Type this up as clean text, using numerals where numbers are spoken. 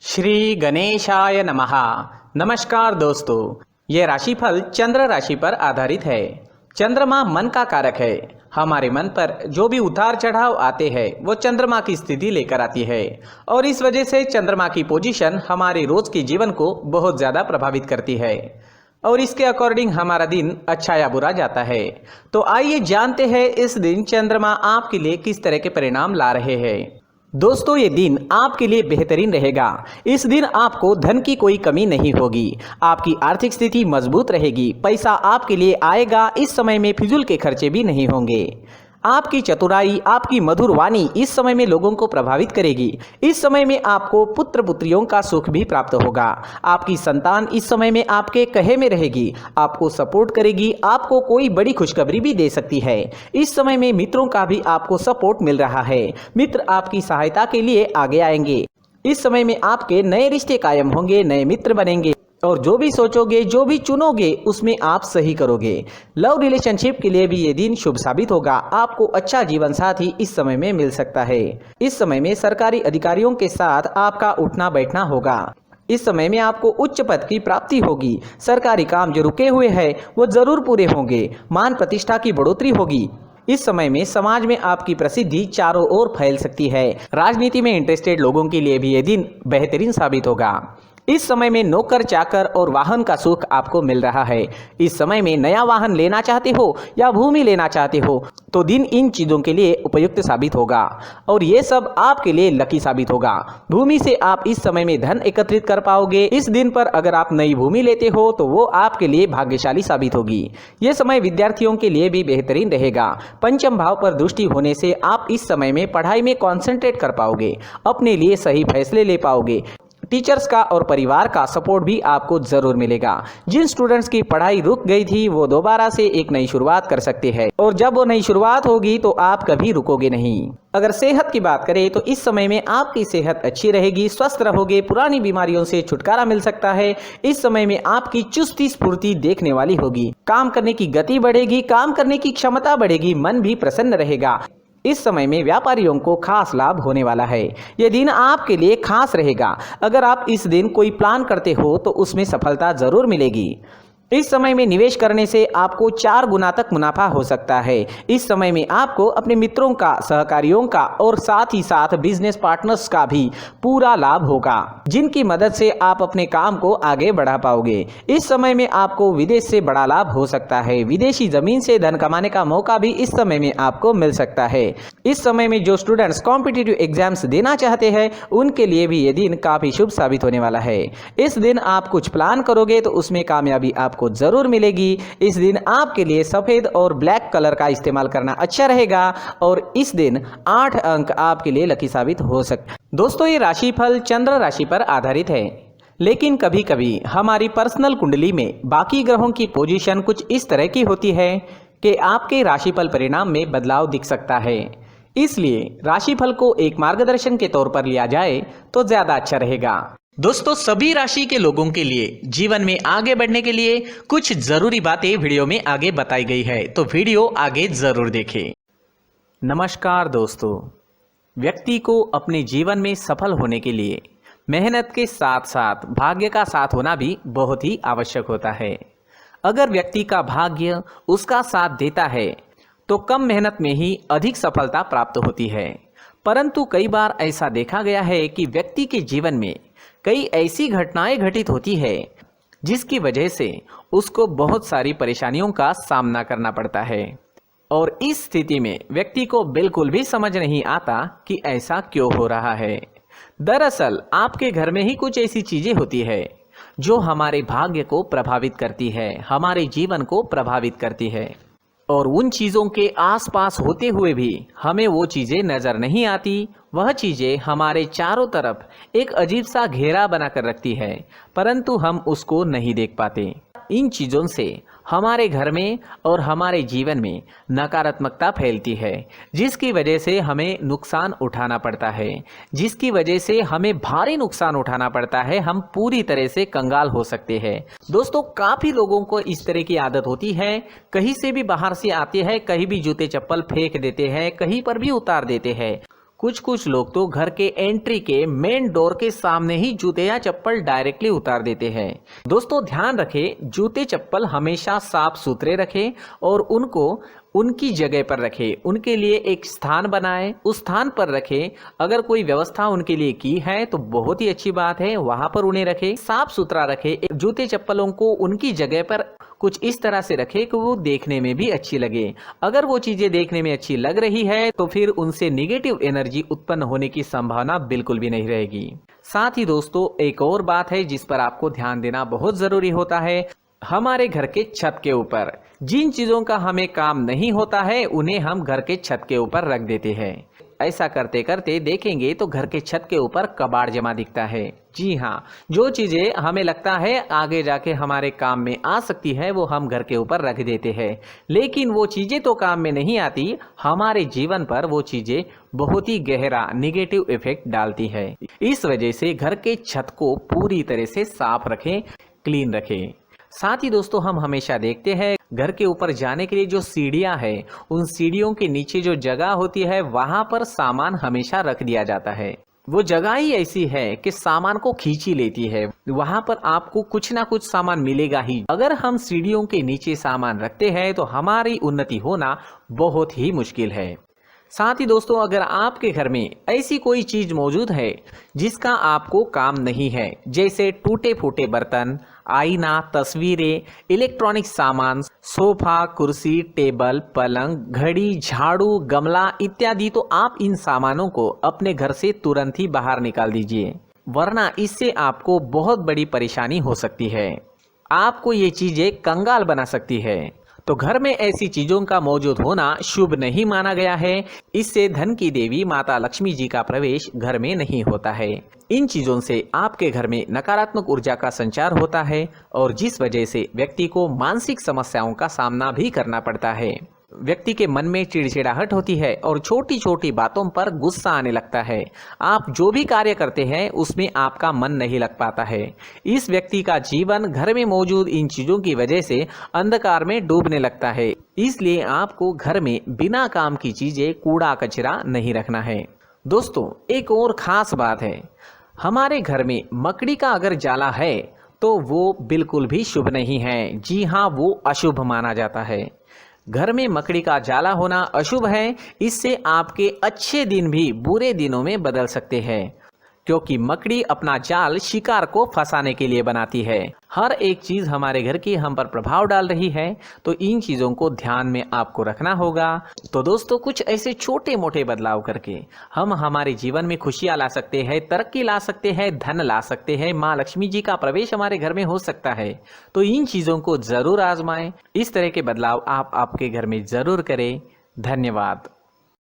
श्री गणेशाय नमः। नमस्कार दोस्तों, ये राशिफल चंद्र राशि पर आधारित है। चंद्रमा मन का कारक है। हमारे मन पर जो भी उतार चढ़ाव आते हैं वो चंद्रमा की स्थिति लेकर आती है और इस वजह से चंद्रमा की पोजीशन हमारे रोज के जीवन को बहुत ज़्यादा प्रभावित करती है और इसके अकॉर्डिंग हमारा दिन अच्छा या बुरा जाता है। तो आइए जानते हैं इस दिन चंद्रमा आपके लिए किस तरह के परिणाम ला रहे हैं। दोस्तों, ये दिन आपके लिए बेहतरीन रहेगा। इस दिन आपको धन की कोई कमी नहीं होगी। आपकी आर्थिक स्थिति मजबूत रहेगी। पैसा आपके लिए आएगा। इस समय में फिजूल के खर्चे भी नहीं होंगे। आपकी चतुराई, आपकी मधुर वाणी इस समय में लोगों को प्रभावित करेगी। इस समय में आपको पुत्र पुत्रियों का सुख भी प्राप्त होगा। आपकी संतान इस समय में आपके कहे में रहेगी, आपको सपोर्ट करेगी, आपको कोई बड़ी खुशखबरी भी दे सकती है। इस समय में मित्रों का भी आपको सपोर्ट मिल रहा है। मित्र आपकी सहायता के लिए आगे आएंगे। इस समय में आपके नए रिश्ते कायम होंगे, नए मित्र बनेंगे और जो भी सोचोगे, जो भी चुनोगे उसमें आप सही करोगे। लव रिलेशनशिप के लिए भी ये दिन शुभ साबित होगा। आपको अच्छा जीवन साथी इस समय में मिल सकता है। इस समय में सरकारी अधिकारियों के साथ आपका उठना बैठना होगा। इस समय में आपको उच्च पद की प्राप्ति होगी। सरकारी काम जो रुके हुए हैं वो जरूर पूरे होंगे। मान प्रतिष्ठा की बढ़ोतरी होगी। इस समय में समाज में आपकी प्रसिद्धि चारों ओर फैल सकती है। राजनीति में इंटरेस्टेड लोगों के लिए भी ये दिन बेहतरीन साबित होगा। इस समय में नौकर चाकर और वाहन का सुख आपको मिल रहा है। इस समय में नया वाहन लेना चाहते हो या भूमि लेना चाहते हो तो दिन इन चीज़ों के लिए उपयुक्त साबित होगा और ये सब आपके लिए लकी साबित होगा। भूमि से आप इस समय में धन एकत्रित कर पाओगे। इस दिन पर अगर आप नई भूमि लेते हो तो वो आपके लिए भाग्यशाली साबित होगी। ये समय विद्यार्थियों के लिए भी बेहतरीन रहेगा। पंचम भाव पर दृष्टि होने से आप इस समय में पढ़ाई में कॉन्सेंट्रेट कर पाओगे, अपने लिए सही फैसले ले पाओगे। टीचर्स का और परिवार का सपोर्ट भी आपको जरूर मिलेगा। जिन स्टूडेंट्स की पढ़ाई रुक गई थी वो दोबारा से एक नई शुरुआत कर सकते हैं और जब वो नई शुरुआत होगी तो आप कभी रुकोगे नहीं। अगर सेहत की बात करें तो इस समय में आपकी सेहत अच्छी रहेगी, स्वस्थ रहोगे, पुरानी बीमारियों से छुटकारा मिल सकता है। इस समय में आपकी चुस्ती स्फूर्ति देखने वाली होगी। काम करने की गति बढ़ेगी, काम करने की क्षमता बढ़ेगी, मन भी प्रसन्न रहेगा। इस समय में व्यापारियों को खास लाभ होने वाला है। यह दिन आपके लिए खास रहेगा। अगर आप इस दिन कोई प्लान करते हो तो उसमें सफलता जरूर मिलेगी। इस समय में निवेश करने से आपको 4 गुना तक मुनाफा हो सकता है। इस समय में आपको अपने मित्रों का, सहकारियों का और साथ ही साथ बिजनेस पार्टनर्स का भी पूरा लाभ होगा, जिनकी मदद से आप अपने काम को आगे बढ़ा पाओगे। इस समय में आपको विदेश से बड़ा लाभ हो सकता है। विदेशी जमीन से धन कमाने का मौका भी इस समय में आपको मिल सकता है। इस समय में जो स्टूडेंट्स कॉम्पिटिटिव एग्जाम्स देना चाहते हैं उनके लिए भी ये दिन काफी शुभ साबित होने वाला है। इस दिन आप कुछ प्लान करोगे तो उसमें कामयाबी आपको जरूर मिलेगी। इस दिन आपके लिए सफेद और ब्लैक कलर का इस्तेमाल करना अच्छा रहेगा और इस दिन 8 अंक आपके लिए लकी साबित हो सकते हैं। दोस्तों, ये राशिफल चंद्र राशि पर आधारित है, लेकिन कभी कभी हमारी पर्सनल कुंडली में बाकी ग्रहों की पोजीशन कुछ इस तरह की होती है कि आपके राशिफल परिणाम में बदलाव दिख सकता है। इसलिए राशिफल को एक मार्गदर्शन के तौर पर लिया जाए तो ज्यादा अच्छा रहेगा। दोस्तों, सभी राशि के लोगों के लिए जीवन में आगे बढ़ने के लिए कुछ जरूरी बातें वीडियो में आगे बताई गई है, तो वीडियो आगे जरूर देखें। नमस्कार दोस्तों, व्यक्ति को अपने जीवन में सफल होने के लिए मेहनत के साथ साथ भाग्य का साथ होना भी बहुत ही आवश्यक होता है। अगर व्यक्ति का भाग्य उसका साथ देता है तो कम मेहनत में ही अधिक सफलता प्राप्त होती है, परंतु कई बार ऐसा देखा गया है कि व्यक्ति के जीवन में कई ऐसी घटनाएं घटित होती है जिसकी वजह से उसको बहुत सारी परेशानियों का सामना करना पड़ता है और इस स्थिति में व्यक्ति को बिल्कुल भी समझ नहीं आता कि ऐसा क्यों हो रहा है। दरअसल आपके घर में ही कुछ ऐसी चीजें होती है जो हमारे भाग्य को प्रभावित करती है, हमारे जीवन को प्रभावित करती है और उन चीज़ों के आसपास होते हुए भी हमें वो चीज़ें नज़र नहीं आती। वह चीज़ें हमारे चारों तरफ एक अजीब सा घेरा बनाकर रखती है, परंतु हम उसको नहीं देख पाते। इन चीज़ों से हमारे घर में और हमारे जीवन में नकारात्मकता फैलती है, जिसकी वजह से हमें नुकसान उठाना पड़ता है, जिसकी वजह से हमें भारी नुकसान उठाना पड़ता है। हम पूरी तरह से कंगाल हो सकते हैं। दोस्तों, काफ़ी लोगों को इस तरह की आदत होती है, कहीं से भी बाहर से आते हैं, कहीं भी जूते चप्पल फेंक देते हैं, कहीं पर भी उतार देते हैं। कुछ कुछ लोग तो घर के एंट्री के मेन डोर के सामने ही जूते या चप्पल डायरेक्टली उतार देते हैं। दोस्तों ध्यान रखें, जूते चप्पल हमेशा साफ सुथरे रखें और उनको उनकी जगह पर रखें। उनके लिए एक स्थान बनाएं, उस स्थान पर रखें। अगर कोई व्यवस्था उनके लिए की है तो बहुत ही अच्छी बात है, वहां पर उन्हें रखें, साफ सुथरा रखें। जूते चप्पलों को उनकी जगह पर कुछ इस तरह से रखें कि वो देखने में भी अच्छी लगे। अगर वो चीजें देखने में अच्छी लग रही है तो फिर उनसे नेगेटिव एनर्जी उत्पन्न होने की संभावना बिल्कुल भी नहीं रहेगी। साथ ही दोस्तों एक और बात है जिस पर आपको ध्यान देना बहुत जरूरी होता है। हमारे घर के छत के ऊपर जिन चीजों का हमें काम नहीं होता है उन्हें हम घर के छत के ऊपर रख देते हैं। ऐसा करते करते देखेंगे तो घर के छत के ऊपर कबाड़ जमा दिखता है। जी हाँ, जो चीजें हमें लगता है आगे जाके हमारे काम में आ सकती है वो हम घर के ऊपर रख देते हैं, लेकिन वो चीजें तो काम में नहीं आती, हमारे जीवन पर वो चीजें बहुत ही गहरा निगेटिव इफेक्ट डालती है। इस वजह से घर के छत को पूरी तरह से साफ रखें, क्लीन रखें। साथ ही दोस्तों हम हमेशा देखते हैं घर के ऊपर जाने के लिए जो सीढ़ियां हैं, उन सीढ़ियों के नीचे जो जगह होती है वहां पर सामान हमेशा रख दिया जाता है। वो जगह ही ऐसी है कि सामान को खींच ही लेती है, वहां पर आपको कुछ ना कुछ सामान मिलेगा ही। अगर हम सीढ़ियों के नीचे सामान रखते हैं तो हमारी उन्नति होना बहुत ही मुश्किल है। साथ ही दोस्तों अगर आपके घर में ऐसी कोई चीज मौजूद है जिसका आपको काम नहीं है, जैसे टूटे फूटे बर्तन, आईना, तस्वीरें, इलेक्ट्रॉनिक सामान, सोफा, कुर्सी, टेबल, पलंग, घड़ी, झाड़ू, गमला इत्यादि, तो आप इन सामानों को अपने घर से तुरंत ही बाहर निकाल दीजिए, वरना इससे आपको बहुत बड़ी परेशानी हो सकती है। आपको ये चीजें कंगाल बना सकती है। तो घर में ऐसी चीजों का मौजूद होना शुभ नहीं माना गया है। इससे धन की देवी माता लक्ष्मी जी का प्रवेश घर में नहीं होता है। इन चीजों से आपके घर में नकारात्मक ऊर्जा का संचार होता है और जिस वजह से व्यक्ति को मानसिक समस्याओं का सामना भी करना पड़ता है। व्यक्ति के मन में चिड़चिड़ाहट होती है और छोटी छोटी बातों पर गुस्सा आने लगता है। आप जो भी कार्य करते हैं उसमें आपका मन नहीं लग पाता है। इस व्यक्ति का जीवन घर में मौजूद इन चीजों की वजह से अंधकार में डूबने लगता है। इसलिए आपको घर में बिना काम की चीजें, कूड़ा कचरा नहीं रखना है। दोस्तों एक और खास बात है, हमारे घर में मकड़ी का अगर जाला है तो वो बिल्कुल भी शुभ नहीं है। जी हाँ, वो अशुभ माना जाता है। घर में मकड़ी का जाला होना अशुभ है। इससे आपके अच्छे दिन भी बुरे दिनों में बदल सकते हैं, क्योंकि मकड़ी अपना जाल शिकार को फंसाने के लिए बनाती है। हर एक चीज हमारे घर की हम पर प्रभाव डाल रही है, तो इन चीजों को ध्यान में आपको रखना होगा। तो दोस्तों कुछ ऐसे छोटे मोटे बदलाव करके हम हमारे जीवन में खुशियां ला सकते हैं, तरक्की ला सकते हैं, धन ला सकते हैं, माँ लक्ष्मी जी का प्रवेश हमारे घर में हो सकता है। तो इन चीजों को जरूर आजमाएं। इस तरह के बदलाव आप आपके घर में जरूर करें। धन्यवाद।